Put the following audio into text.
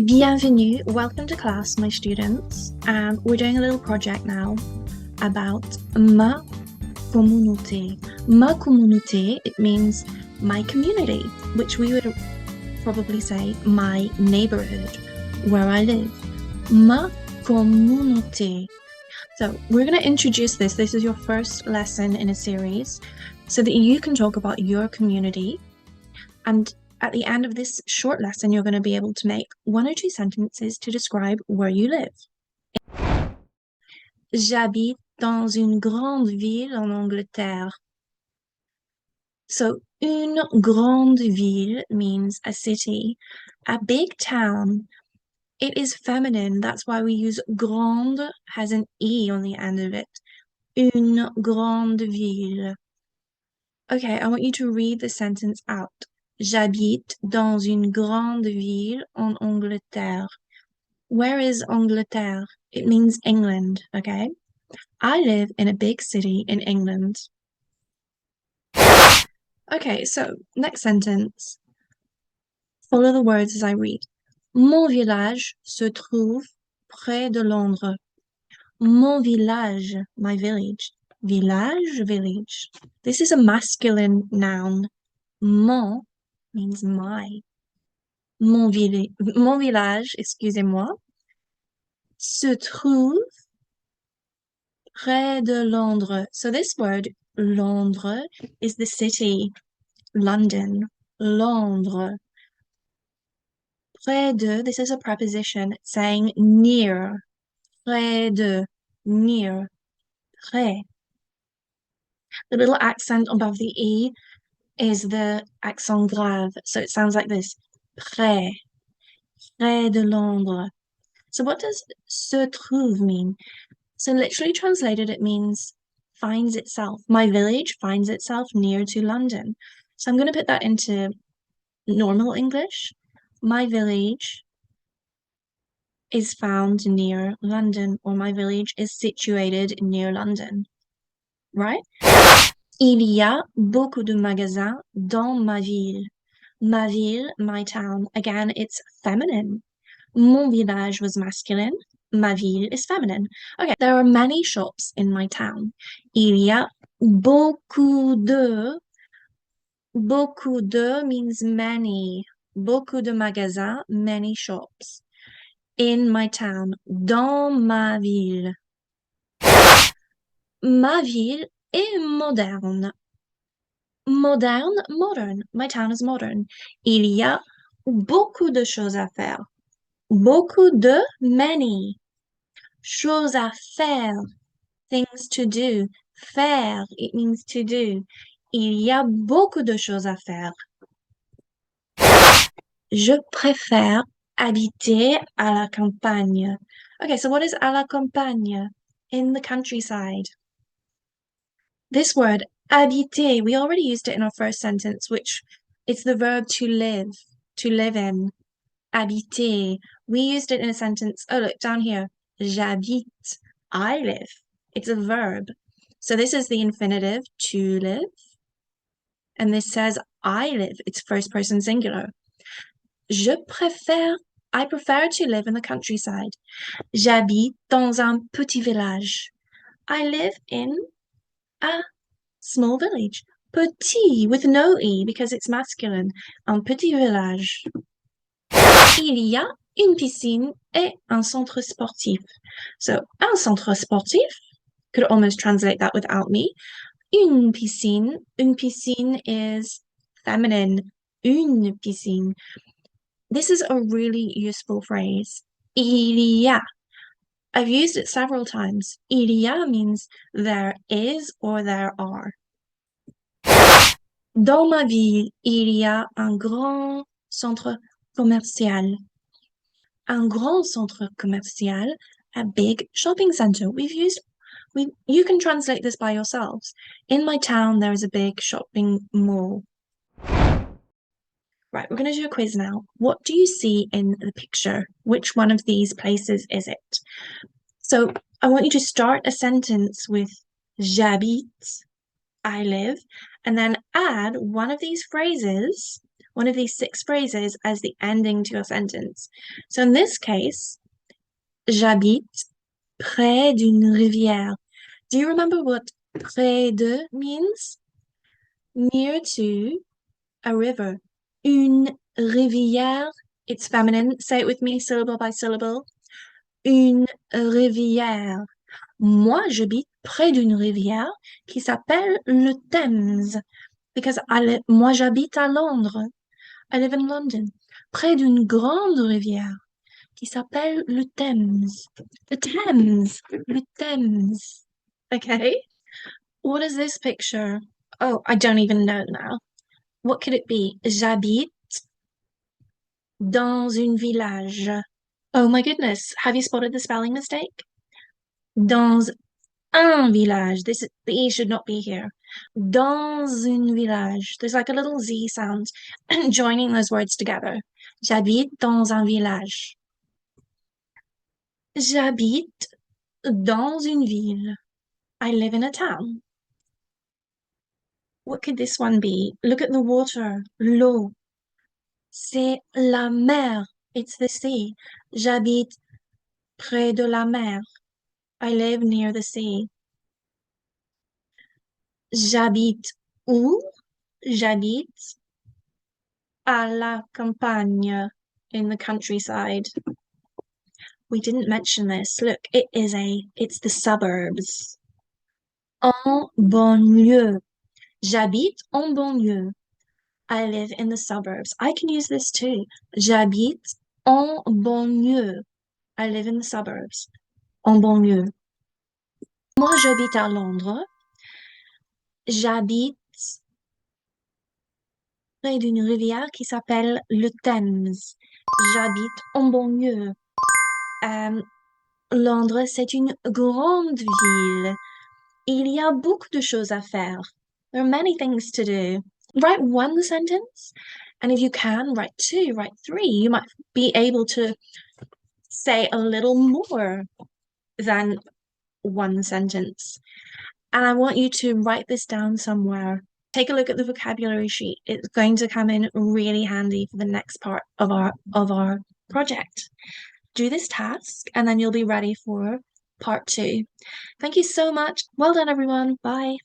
Bienvenue, welcome to class, my students. We're doing a little project now about ma communauté. Ma communauté, it means my community, which we would probably say my neighborhood, where I live. Ma communauté. So we're going to introduce this. This is your first lesson in a series so that you can talk about your community. And at the end of this short lesson, you're going to be able to make 1 or 2 sentences to describe where you live. J'habite dans une grande ville en Angleterre. So, une grande ville means a city. A big town, it is feminine. That's why we use grande, has an E on the end of it. Une grande ville. Okay, I want you to read the sentence out. J'habite dans une grande ville en Angleterre. Where is Angleterre? It means England, okay? I live in a big city in England. Okay, so next sentence. Follow the words as I read. Mon village se trouve près de Londres. Mon village, my village. Village, village. This is a masculine noun. Mon means my. Mon village, excusez-moi, se trouve près de Londres. So this word, Londres, is the city, London, Londres. Près de, this is a preposition saying near. Près de, near, près. The little accent above the E is the accent grave. So it sounds like this. Près, près de Londres. So what does se trouve mean? So literally translated, it means finds itself. My village finds itself near to London. So I'm going to put that into normal English. My village is found near London, or my village is situated near London, right? Il y a beaucoup de magasins dans ma ville. Ma ville, my town. Again, it's feminine. Mon village was masculine. Ma ville is feminine. Okay, there are many shops in my town. Il y a beaucoup de. Beaucoup de means many. Beaucoup de magasins, many shops. In my town. Dans ma ville. Ma ville est moderne. Moderne, modern. My town is modern. Il y a beaucoup de choses à faire. Beaucoup de, many. Choses à faire, things to do. Faire, it means to do. Il y a beaucoup de choses à faire. Je préfère habiter à la campagne. Okay, so what is à la campagne? In the countryside. This word, habiter, we already used it in our first sentence, which it's the verb to live in. Habiter. We used it in a sentence. Oh, look, down here. J'habite. I live. It's a verb. So this is the infinitive, to live. And this says I live. It's first person singular. I prefer to live in the countryside. J'habite dans un petit village. I live in a small village. Petit with no E because it's masculine. Un petit village. Il y a une piscine et un centre sportif. So, un centre sportif, could almost translate that without me. Une piscine is feminine. Une piscine. This is a really useful phrase. Il y a. I've used it several times. Il y a means there is or there are. Dans ma ville, il y a un grand centre commercial. Un grand centre commercial, a big shopping center. You can translate this by yourselves. In my town, there is a big shopping mall. Right, we're going to do a quiz now. What do you see in the picture? Which one of these places is it? So I want you to start a sentence with j'habite, I live, and then add one of these phrases one of these six phrases as the ending to your sentence. So in this case, j'habite près d'une rivière. Do you remember what près de means? Near to a river. Une rivière, it's feminine. Say it with me, syllable by syllable. Une rivière. Moi, j'habite près d'une rivière qui s'appelle le Thames. Because moi, j'habite à Londres. I live in London. Près d'une grande rivière qui s'appelle le Thames. The Thames. Le Thames. Okay. What is this picture? Oh, I don't even know now. What could it be? J'habite dans un village. Oh my goodness. Have you spotted the spelling mistake? Dans un village. The E should not be here. Dans un village. There's like a little Z sound joining those words together. J'habite dans un village. J'habite dans une ville. I live in a town. What could this one be? Look at the water. L'eau. C'est la mer. It's the sea. J'habite près de la mer. I live near the sea. J'habite où? J'habite à la campagne, in the countryside. We didn't mention this. Look, it's the suburbs. En banlieue. J'habite en banlieue. I live in the suburbs. I can use this too. J'habite en banlieue. I live in the suburbs. En banlieue. Moi, j'habite à Londres. J'habite près d'une rivière qui s'appelle le Thames. J'habite en banlieue. Londres, c'est une grande ville. Il y a beaucoup de choses à faire. There are many things to do. Write one sentence, and if you can, write two, write three. You might be able to say a little more than one sentence. And I want you to write this down somewhere. Take a look at the vocabulary sheet. It's going to come in really handy for the next part of our project. Do this task, and then you'll be ready for part 2. Thank you so much. Well done, everyone. Bye.